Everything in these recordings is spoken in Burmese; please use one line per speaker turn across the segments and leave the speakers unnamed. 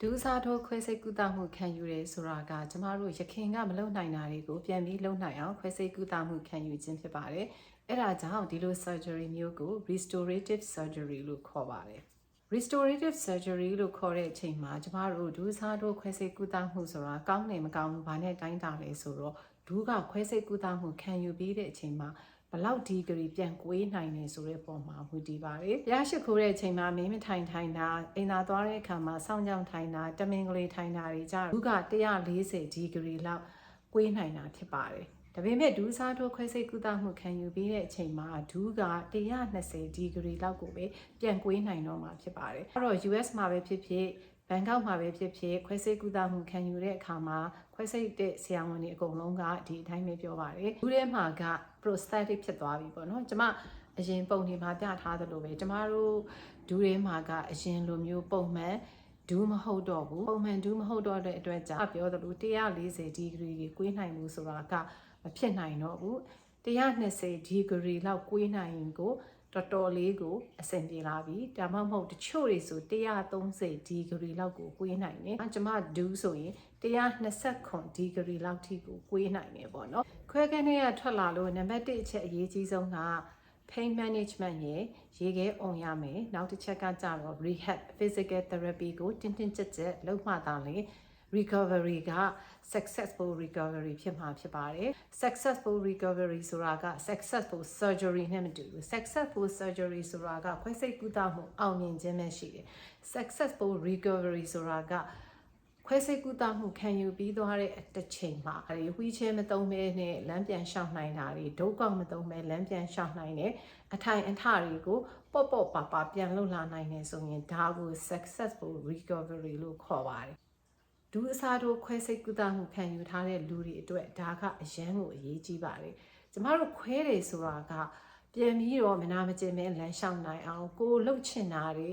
ဒူးစားထိုးခွဲစိတ်ကုသမှုခံယူရဲဆိုတာကကျမတို့ရခင်ကမလုပ်နိုင်တာတွေကိုပြန်ပြီးလုပ်နိုင်အောင်ခွဲစိတ်ကုသမှုခံယူခြင်းဖြစ်ပါတယ်။အဲ့ဒါကြောင့်ဒီလို surgery မျိုးကို restorative surgery လို့ခေါ်ပါတယ်။ restorative surgery လို့ခေါ်တဲ့အချိန်မှာကျမတို့ဒူးစားထိုးခွဲစိတ်ကုသမှုဆိုတာကောင်းနေမကောင်းဘူးဘာနဲ့တိုင်းတာလဲဆိုတော့ဒူးကခွဲစိတ်ကုသမှုခံယူပြီးတဲ့အချိန်မှာဘလောက်ဒီဂရီပြန်ကွေးနိုင်နေဆိုတဲ့ပုံမှာမူတည်ပါတယ်။ရရှိခိုးတဲ့အချိန်မှာမင်းမထိုင်တာအိမ်သာသွားတဲ့အခါမှာစောင့်ကြောင်ထိုင်တာတမင်ကလေးထိုင်တာတွေကြဒူးက140ဒီဂရီလောက်ကွေးနိုင်တာဖြစ်ပါတယ်။ဒါပေမဲ့ဒူးစားထိုးခွဲစိတ်ကုသမှုခံယူပြီးတဲ့အချိန်မှာဒူးက120ဒီဂရီလောက်ကိုပဲပြန်ကွေးနိုင်တော့မှာဖြစ်ပါတယ်။အဲ့တော့ US မှာပဲဖြစ်ဖြစ်ဘန်ကောက်မှာပဲဖြစ်ဖြစ်ခွဲစိတ်ကုသမှုခံယူတဲ့အခါမှာခွဲစိတ်တဲ့ဆရာဝန်တွေအကုန်လုံးကဒီအတိုင်းပဲပြောပါတယ်။ဒူးထဲမှာက prosthetic ဖြစ်သွားပြီပေါ့နော်။ကျမအရင်ပုံတွေမှာပြထားသလိုပဲကျမတို့ဒူးထဲမှာကအရင်လိုမျိုးပုံမှန်ဒူးမဟုတ်တော့ဘူးပုံမှန်ဒူးမဟုတ်တော့တဲ့အတွက်ကြောင့်ပြောသလို140ဒီဂရီကြီးကွေးနိုင်မှုဆိုတာကမဖြစ်နိုင်တော့ဘူး120ဒီဂရီလောက်ကွေးနိုင်ရင်ကိုတော်တော်လေးကိုအဆင်ပြေလာပြီဒါမှမဟုတ်တချို့တွေဆို130ဒီဂရီလောက်ကိုကွေးနိုင်တယ်ကျမဒူးဆိုရင်129ဒီဂရီလောက်ထိကိုကွေးနိုင်တယ်ပေါ့နော်ခွဲခန်းထဲကထွက်လာလို့နံပါတ်1အချက်အရေးကြီးဆုံးက pain management ရေခဲအုံရမယ်နောက်တစ်ချက်ကကြတော့ rehab physical therapy ကိုတင်းတင်းကြပ်ကြပ်လုပ်မှသာလေ recovery က successful recovery ဖြစ်မှာဖြစ်ပါတယ် successful recovery ဆိုတာက successful surgery နဲ့မတူဘူး successful surgery ဆိုတာကခွဲစိတ်ကုသမှုအောင်မြင်ခြင်းပဲရှိတယ် successful recovery ဆိုတာကခွဲစိတ်ကုသမှုခံယူပြီးသွားတဲ့တစ်ချိန်မှာဝီချဲမသုံးဘဲနဲ့လမ်းပြန်ရှောင်နိုင်တာတွေဒုတ်ကောက်မသုံးဘဲလမ်းပြန်ရှောင်နိုင်တယ်အထိုင်အထတွေကိုပေါ့ပါပြန်လှုပ်လာနိုင်တယ်ဆိုရင်ဒါကို successful recovery လို့ခေါ်ပါတယ်ဒူးအစားထိုးခွဲစိတ်ကုသမှုခံယူထားတဲ့လူတွေအတွက်ဒါကအရန်ကိုအရေးကြီးပါတယ်ကျမတို့ခွဲတယ်ဆိုတာကပြန်ပြီးတော့မနာမကျင်မဲ့လမ်းရှောင်နိုင်အောင်ကိုလှုပ်ချင်တာတွေ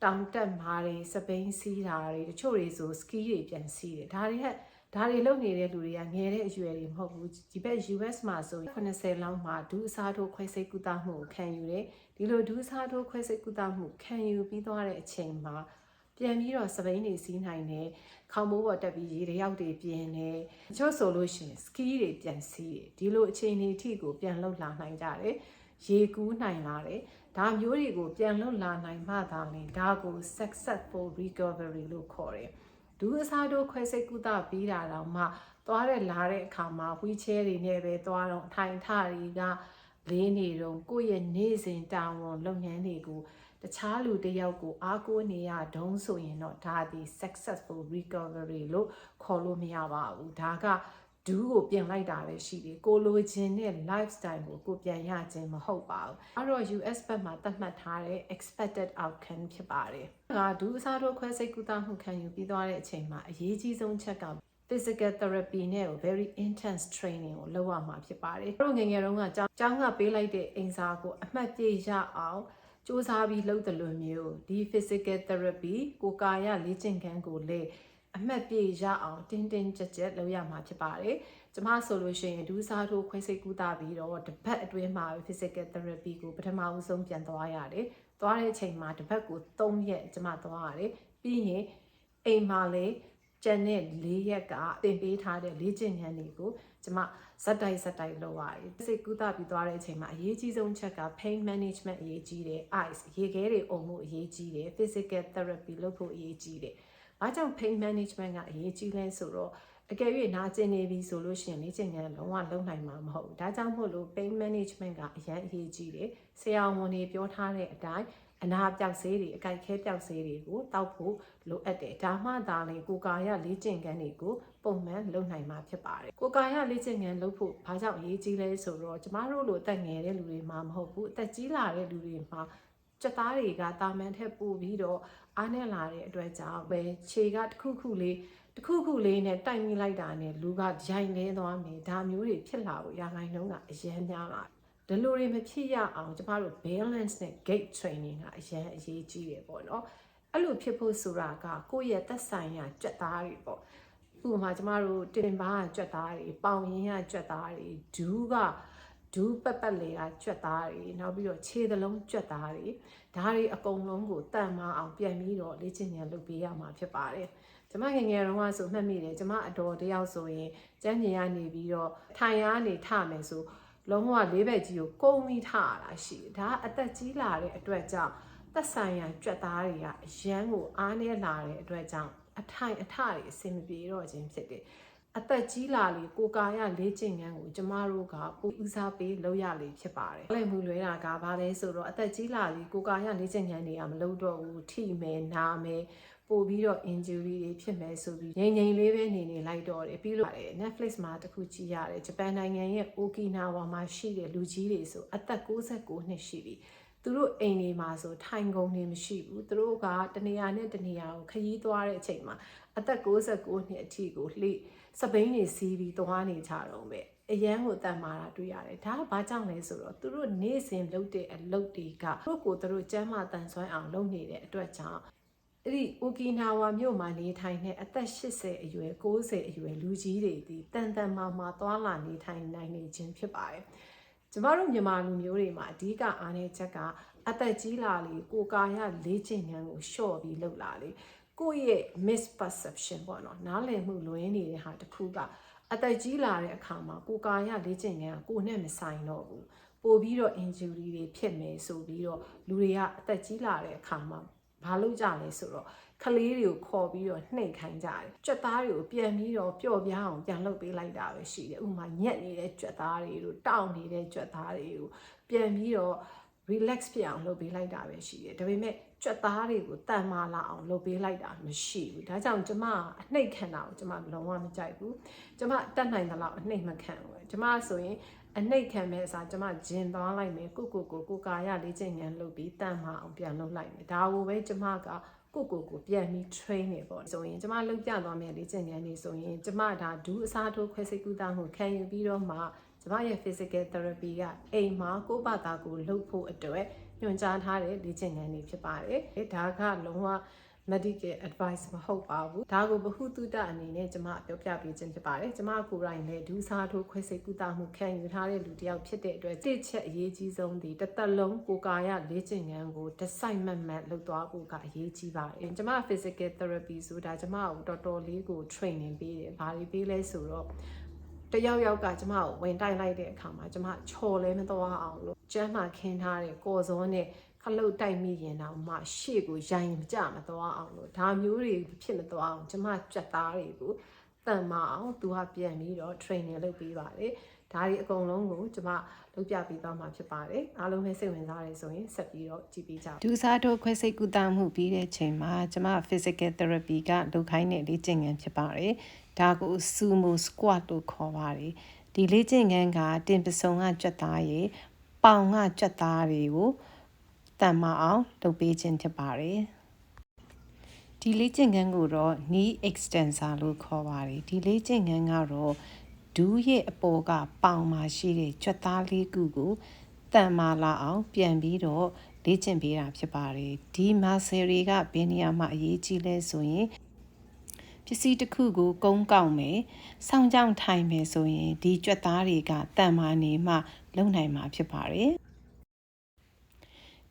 တောင်တက်မာတွေစပိန်စီးတာတွေတချို့တွေဆိုစကီးတွေပြန်စီးတယ်ဒါတွေလုပ်နေတဲ့လူတွေကငယ်တဲ့အရွယ်တွေမဟုတ်ဘူးဒီဘက် US မှာဆို80လောက်မှာဒူးအစားထိုးခွဲစိတ်ကုသမှုကိုခံယူတယ်ဒီလိုဒူးအစားထိုးခွဲစိတ်ကုသမှုခံယူပြီးသွားတဲ့အချိန်မှာပြန်ပြီးတော့စပိန်တွေစီးနိုင်တယ်ခေါင်းမိုးပေါ်တက်ပြီးရေတယောက်တွေပြင်းတယ်တချို့ဆိုလို့ရှိရင်စကီးတွေပြန်စီးတယ်ဒီလိုအခြေအနေအထိကိုပြန်လှုပ်လာနိုင်ကြတယ်ရေကူးနိုင်လာတယ်ဒါမျိုးတွေကိုပြန်လှုပ်လာနိုင်မှသာလေဒါကို successful recovery လို့ခေါ်တယ်ဒူးအစားထိုးခွဲစိတ်ကုသပြီးတာတော့မှသွားတဲ့လာတဲ့အခါမှာဝီချဲတွေနဲ့ပဲသွားတော့ထိုင်ထတွေကလေးနေတော့ကိုယ့်ရဲ့နေ့စဉ်တာဝန်လုပ်ငန်းတွေကိုတခြားလူတစ်ယောက်ကိုအားကိုးနေရတုံးဆိုရင်တော့ဒါဒီ successful recovery လို့ခေါ်လို့မရပါဘူးဒါကဒူးကိုပြင်လိုက်တာပဲရှိတယ်ကိုလိုချင်တဲ့ lifestyle ကိုကိုပြန်ရခြင်းမဟုတ်ပါဘူးအဲ့တော့ US ဘက်မှာသတ်မှတ်ထားတဲ့ expected outcome ဖြစ်ပါတယ်ဒါကဒူးအစားထိုးခွဲစိတ်ကုသမှုခံယူပြီးသွားတဲ့အချိန်မှာအရေးကြီးဆုံးချက်က physical therapy နဲ့ very intense training ကိုလုပ်ရမှာဖြစ်ပါတယ်တို့ငယ်ငယ်တုန်းကကျောင်းကပေးလိုက်တဲ့အိမ်စာကိုအမှတ်ပြရအောင်စူးစမ်းပြီးလုပ်တယ်လို့မျိုးဒီ physical therapy ကိုကာယလေ့ကျင့်ခန်းကိုလေအမှတ်ပြရအောင်တင်းကြပ်လုပ်ရမှာဖြစ်ပါတယ်ကျမဆိုလို့ရှိရင်ဒူးစားထိုးခွဲစိတ်ကုသပြီးတော့တစ်ပတ်အတွင်းမှာ physical therapy ကိုပထမဦးဆုံးပြန်သွားရတယ်သွားတဲ့အချိန်မှာတစ်ပတ်ကို3ရက်ကျမသွားရတယ်ပြီးရင်အိမ်မှာလေကျန်တဲ့4ရက်ကသင်ပေးထားတဲ့လေ့ကျင့်ခန်းတွေကိုကျမဇက်တိုက်လုပ်ရတယ်စိတ်ကူးတာပြီးသွားတဲ့အချိန်မှာအရေးကြီးဆုံးချက်က pain management အရေးကြီးတယ် ice ရေခဲတွေအုံမှုအရေးကြီးတယ် physical therapy လုပ်ဖို့အရေးကြီးတယ်ဘာကြောင့် pain management ကအရေးကြီးလဲဆိုတော့အကယ်၍နာကျင်နေပြီဆိုလို့ရှိရင်လေ့ကျင့်ခန်းလုံးဝလုပ်နိုင်မှာမဟုတ်ဘူးဒါကြောင့်မို့လို့ pain management ကအရင်အရေးကြီးတယ်ဆရာဝန်တွေပြောထားတဲ့အတိုင်းအနာပြောက်ဆေးတွေအကြိုက်ခဲပြောက်ဆေးတွေကိုတောက်ဖို့လိုအပ်တယ်ဒါမှသာလေကိုကာယလေ့ကျင့်ခန်းတွေကိုပုံမှန်လုပ်နိုင်မှာဖြစ်ပါတယ်ကိုကာယလေ့ကျင့်ခန်းလုပ်ဖို့ဘာကြောင့်အရေးကြီးလဲဆိုတော့ကျမတို့လိုအသက်ငယ်တဲ့လူတွေမှာမဟုတ်ဘူးအသက်ကြီးလာတဲ့လူတွေမှာစက်သားတွေကတာမန်ထက်ပိုပြီးတော့အားနဲ့လာတဲ့အတွက်ကြောင့်ပဲခြေကတစ်ခုခုလေးနဲ့တိုက်မိလိုက်တာနဲ့လူကရိုင်နေသွားမယ်ဒါမျိုးတွေဖြစ်လာဖို့ရာခိုင်နှုန်းကအရန်များလာဒီလိုတွေမဖြစ်ရအောင်ကျမတို့ balance နဲ့ gait training ကအရန်အရေးကြီးတယ်ပေါ့နော်အဲ့လိုဖြစ်ဖို့ဆိုတာကကိုယ့်ရဲ့သက်ဆိုင်ရာကြွက်သားတွေပေါ့ဥပမာကျမတို့တင်ပါးကကြွက်သားတွေပေါင်ရင်းကကြွက်သားတွေဒူးပတ်လေကကြွက်သားတွေနောက်ပြီးတော့ခြေသလုံးကြွက်သားတွေဒါတွေအကုန်လုံးကိုတန်မအောင်ပြန်ပြီးတော့လေ့ကျင့်ရလုပ်ပေးရမှာဖြစ်ပါတယ် ကျမငယ်ငယ်တုန်းကဆိုမှတ်မိတယ်ကျမအတော်တယောက်ဆိုရင်ကျန်းကျင်ရနေပြီးတော့ထိုင်ရနေထမယ်ဆိုလုံးဝလေးဘက်ကြီးကိုကုန်းပြီးထရတာရှိတယ်ဒါအသက်ကြီးလာတဲ့အတွက်ကြောင့်သက်ဆိုင်ရာကြွက်သားတွေကအရန်ကိုအားနည်းလာတဲ့အတွက်ကြောင့်အထိုင်အထတွေအဆင်မပြေတော့ခြင်းဖြစ်တယ်အသက်ကြီးလာလေကိုကာယလေ့ကျင့်ခန်းကိုကျမတို့ကပိုဦးစားပေးလုပ်ရလေဖြစ်ပါတယ်။လည်းမှုလွဲတာကဘာလဲဆိုတော့အသက်ကြီးလာလေကိုကာယလေ့ကျင့်ခန်းတွေကမလုပ်တော့ဘူးထိမယ်နာမယ်ပို့ပြီးတော့ injury တွေဖြစ်မယ်ဆိုပြီးငြိမ်ငြိမ်လေးပဲနေလိုက်တော့တယ်ပြီးလို့ Netflix မှာတခုကြည့်ရတယ်ဂျပန်နိုင်ငံရဲ့ Okinawa မှာရှိတဲ့လူကြီးတွေဆိုအသက်69နှစ်ရှိပြီသူတို့အိမ်တွေမှာဆိုထိုင်ကုန်နေမရှိဘူးသူတို့ကတနေရာနဲ့တနေရာကိုခရီးသွားတဲ့အချိန်မှာအသက်69နှစ်အထိကိုလှိစပိန်တွေစီးပြီးသွားနေကြတော့ပဲအရန်ကိုတတ်မာတာတွေ့ရတယ်ဒါကဘာကြောင့်လဲဆိုတော့သူတို့နေ့စဉ်လုပ်တဲ့အလုပ်တွေကသူတို့ကျန်းမာတန်ဆွမ်းအောင်လုပ်နေတဲ့အတွက်ကြောင့်အဲ့ဒီအိုကီနာဝါမြို့မှာနေထိုင်တဲ့အသက်80အရွယ်90အရွယ်လူကြီးတွေဒီတန်တန်မာမာသွားလာနေထိုင်နိုင်နေခြင်းဖြစ်ပါတယ်ကျမတို့မြန်မာလူမျိုးတွေမှာအဓိကအားနည်းချက်ကအသက်ကြီးလာလေကိုကာယလေ့ကျင့်ခန်းကိုလျှော့ပြီးလုပ်လာလေကိုယ့်ရဲ့ misperception ပေါ့နော်နားလည်မှုလွဲနေတဲ့ဟာတစ်ခုကအသက်ကြီးလာတဲ့အခါမှာကိုကာယလေ့ကျင့်ခန်းကကိုနဲ့မဆိုင်တော့ဘူးပို့ပြီးတော့ injury တွေဖြစ်မယ်ဆိုပြီးတော့လူတွေကအသက်ကြီးလာတဲ့အခါမှာဘာလုပ်ကြလဲဆိုတော့ကလေးတွေကိုခေါ်ပြီးတော့နှိပ်ခိုင်းကြတယ်ကြွက်သားတွေကိုပြန်ပြီးတော့ပျော့ပြားအောင်ပြန်လုပ်ပေးလိုက်တာပဲရှိတယ်ဥပမာညက်နေတဲ့ကြွက်သားတွေတို့တောင့်နေတဲ့ကြွက်သားတွေကိုပြန်ပြီးတော့ relax ဖြစ်အောင်လုပ်ပေးလိုက်တာပဲရှိတယ်ဒါပေမဲ့ကြွက်သားတွေကိုတန်မာလာအောင်လုပ်ပေးလိုက်တာမရှိဘူးဒါကြောင့်ကျမအနှိပ်ခံတာကိုကျမလုံးဝမကြိုက်ဘူးကျမတတ်နိုင်သလောက်အနှိပ်မခံဘူးကျမဆိုရင်အနှိပ်ခံမဲ့အစားကျမဂျင်သွားလိုက်မယ်ကိုကာယလေ့ကျင့်ခန်းလုပ်ပြီးတန်မာအောင်ပြန်လုပ်လိုက်မယ်ဒါကိုပဲကျမကကိုပြန်ပြီး train နေပေါ့ဆိုရင်ကျမလုပ်ပြသွားမယ်လေ့ကျင့်ခန်းနေဆိုရင်ကျမဒါဒူးအစားထိုးခွဲစိတ်ကူးတာမှုခံယူပြီးတော့မှကျမရဲ့ physical therapy ကအိမ်မှာကိုယ့်ဘာသာကိုလုပ်ဖို့အတွက်ညွှန်ကြားထားတဲ့လေ့ကျင့်ခန်းတွေဖြစ်ပါတယ်ဒါကလုံးဝ medical advice မဟုတ်ပါဘူးဒါကိုဗဟုသုတအနေနဲ့ကျမပြောပြပေးခြင်းဖြစ်ပါတယ်ကျမကိုယ်တိုင်လည်းဒူးစားထိုးခွဲစိတ်ကုသမှုခံယူထားတဲ့လူတစ်ယောက်ဖြစ်တဲ့အတွက်တစ်ချက်အရေးကြီးဆုံးဒီတစ်သက်လုံးကိုကာယလေ့ကျင့်ခန်းကိုတစိုက်မတ်မတ်လုပ်သွားဖို့ကအရေးကြီးပါတယ်ကျမ physical therapy ဆိုတာကျမကိုတော်တော်လေးကို training ပေးတယ်ဘာတွေပေးလဲဆိုတော့တယောက်ကကျမကိုဝင်တိုက်လိုက်တဲ့အခါမှာကျမချော်လဲမသွားအောင်လို့ကျန်းမာခင်းထားတဲ့ကော်စောနဲ့ခလုတ်တိုက်မိရင်တော့မှရှေ့ကိုရိုင်မကြမသွားအောင်လို့ဒါမျိုးတွေဖြစ်မသွားအောင်ကျမကြက်သားတွေကိုတန်မအောင်သူကပြန်ပြီးတော့ training လုပ်ပေးပါတယ်ဒါတွေအကုန်လုံးကိုကျမလုပ်ပြပေးသွားမှာဖြစ်ပါတယ်အားလုံးပဲစိတ်ဝင်စားတယ်ဆိုရင်ဆက်ပြီးတော့ကြည့်ပေးကြပါဒူးစားထိုးခွဲစိတ်ကုသမှုပြီးတဲ့ချိန်မှာကျမ physical therapy ကလုပ်ခိုင်းတဲ့လေ့ကျင့်ခန်းဖြစ်ပါတယ်ဒါကို sumo squat လို့ခေါ်ပါတယ်ဒီလေ့ကျင့်ခန်းကတင်ပစုံကကြက်သားရေပေါင်ကကြက်သားတွေကိုတန်မအောင်လုပ်ပေးခြင်းဖြစ်ပါတယ်ဒီလေ့ကျင့်ခန်းကိုတော့ knee extensor လို့ခေါ်ပါတယ်ဒီလေ့ကျင့်ခန်းကတော့ဒူးရဲ့အပေါ်ကပေါင်မှာရှိတဲ့ကြွက်သားလေးခုကိုတန်မာလာအောင်ပြန်ပြီးတော့လေ့ကျင့်ပေးတာဖြစ်ပါတယ်ဒီ muscle တွေကဘယ်နေရာမှာအရေးကြီးလဲဆိုရင်ပစ္စည်းတစ်ခုကိုကုန်းကောက်မယ်စောင်းကြောင်ထိုင်မယ်ဆိုရင်ဒီကြွက်သားတွေကတန်မာနေမှလုံနိုင်မှာဖြစ်ပါတယ်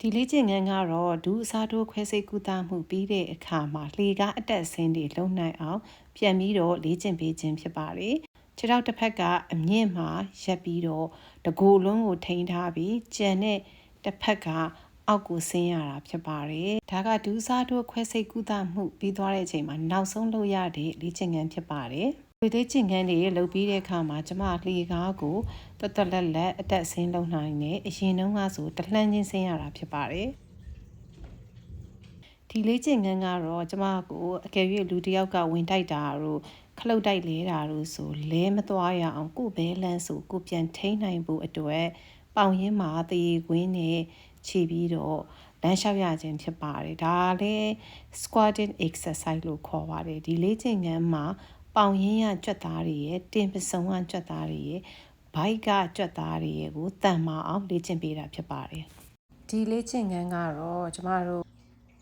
ဒီလေ့ကျင့်ခန်းကတော့ဒူးအစားထိုးခွဲစိတ်ကုသမှုပြီးတဲ့အခါမှာလှေကားအတက်ဆင်းတွေလုံနိုင်အောင်ပြန်ပြီးတော့လေ့ကျင့်ပေးခြင်းဖြစ်ပါတယ်ခြေထောက်တစ်ဖက်ကအမြင့်မှာရက်ပြီးတော့တကိုယ်လုံးကိုထိန်းထားပြီးကြံတဲ့တစ်ဖက်ကအောက်ကိုဆင်းရတာဖြစ်ပါတယ်ဒါကဒူးစားထိုးခွဲစိတ်ကုသမှုပြီးသွားတဲ့အချိန်မှာနောက်ဆုံးလုပ်ရတဲ့လေ့ကျင့်ခန်းဖြစ်ပါတယ်ဒီလေ့ကျင့်ခန်းတွေလုပ်ပြီးတဲ့အခါမှာကျမလှေကားကိုတော်တော်လက်အတက်ဆင်းလုပ်နိုင်တယ်အရင်တုန်းကဆိုတလှမ်းချင်းဆင်းရတာဖြစ်ပါတယ်ဒီလေ့ကျင့်ခန်းကတော့ကျမကိုအကယ်၍လူတစ်ယောက်ကဝင်တိုက်တာတို့ခလုတ်တိုက်လဲတာတို့ဆိုလဲမသွားရအောင်ကိုယ်ဘဲလန်းဆိုကိုပြန်ထိန်းနိုင်ဖို့အတွက်ပေါင်ရင်းမှာတရေခွင်းနဲ့ခြေပြီးတော့လမ်းလျှောက်ရခြင်းဖြစ်ပါတယ်ဒါလည်း squatting exercise လို့ခေါ်ပါတယ်ဒီလေ့ကျင့်ခန်းမှာပေါင်ရင်းရကြွက်သားတွေရဲ့တင်ပစုံကကြွက်သားတွေရဲ့ဘိုက်ကကြွက်သားတွေရဲ့ကိုတန်မာအောင်လေ့ကျင့်ပေးတာဖြစ်ပါတယ်ဒီလေ့ကျင့်ခန်းကတော့ကျမတို့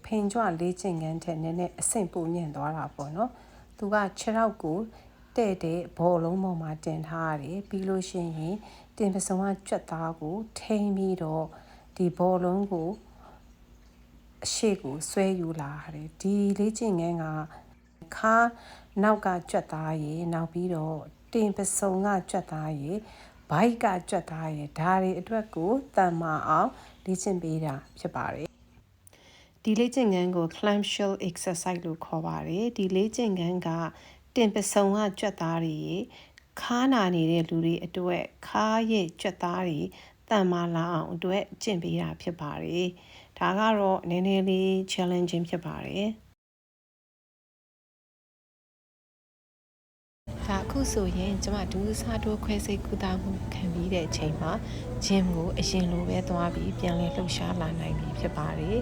ဖိန်ကြွလေ့ကျင့်ခန်းထက်နည်းနည်းအဆင့်ပိုမြင့်သွားတာပေါ့နော်သူကခြေထောက်ကိုတဲ့တဲ့ဘောလုံးပေါ်မှာတင်ထားရတယ်ပြီးလို့ရှိရင်တင်ပစုံကကြွက်သားကိုထိန်းပြီးတော့ဒီဘောလုံးကိုအရှိကိုဆွဲယူလာတယ်ဒီလေ့ကျင့်ခန်းက ခါနောက်ကကြွက်သားရေနောက်ပြီးတော့တင်ပစုံကကြွက်သားရေဘိုက်ကကြွက်သားရေဒါတွေအတွက်ကိုတန်မာအောင်လေ့ကျင့်ပေးတာဖြစ်ပါတယ်ဒီလေ့ကျင့်ခန်းကို clamshell exercise လို့ခေါ်ပါတယ်ဒီလေ့ကျင့်ခန်းကတင်ပစုံကကြွက်သားတွေခါနာနေတဲ့လူတွေအတွက်ခါရဲ့ကြွက်သားတွေတန်မာလာအောင်အတွက်ကျင့်ပေးတာဖြစ်ပါတယ်ဒါကတော့နည်းနည်းလေး challenging ဖြစ်ပါတယ်ဒါအခုဆိုရင်ကျမဒူးစားတိုးခွဲစိတ်ကုသမှုခံပြီးတဲ့အချိန်မှာဂျင်းကိုအရင်လိုပဲသွားပြီးပြန်လည်လှုပ်ရှားလာနိုင်ပြီဖြစ်ပါတယ်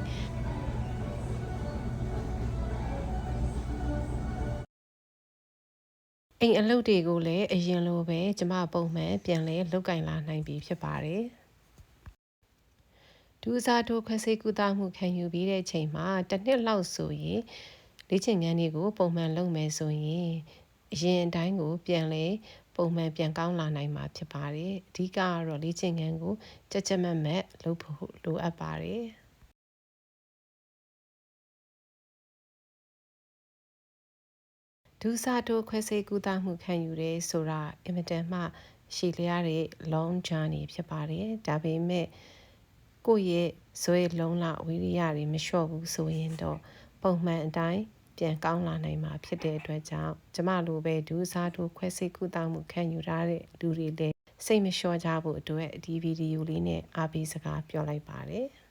အိမ်အလုပ်တွေကိုလည်းအရင်လိုပဲကျမပုံမှန်ပြန်လည်လုပ်ကင်လာနိုင်ပြီဖြစ်ပါတယ်ဒူးစားတိုးခွဲစိတ်ကုသမှုခံယူပြီးတဲ့အချိန်မှာတစ်နှစ်လောက်ဆိုရင်လေ့ကျင့်ခန်းတွေကိုပုံမှန်လုပ်မယ်ဆိုရင်အရင်အတိုင်းကိုပြန်လဲပုံမှန်ပြန်ကောင်းလာနိုင်မှာဖြစ်ပါတယ်အဓိကကတော့လေ့ကျင့်ခန်းကိုကြက်ကြက်မက်မက်လုပ်ဖို့လိုအပ်ပါတယ်ဒူးစာတိုးခွဲစိတ်ကုသမှုခံယူရဲဆိုတာအင်မတန်မှရှည်လျားတဲ့ long journey ဖြစ်ပါတယ်ဒါပေမဲ့ကိုယ့်ရဲ့ဇွဲလုံးလဝိရိယတွေမလျှော့ဘူးဆိုရင်တော့ပုံမှန်အတိုင်းပြန်ကောင်းလာနိုင်မှာဖြစ်တဲ့အတွက်ကြောင့်ကျမလိုပဲဒူးစားတိုးခွဲစိတ်ကုသမှုခံယူရတဲ့လူတွေလည်းစိတ်မလျှော့ကြဖို့အတွက်ဒီဗီဒီယိုလေးနဲ့အားပေးစကားပြောလိုက်ပါတယ်။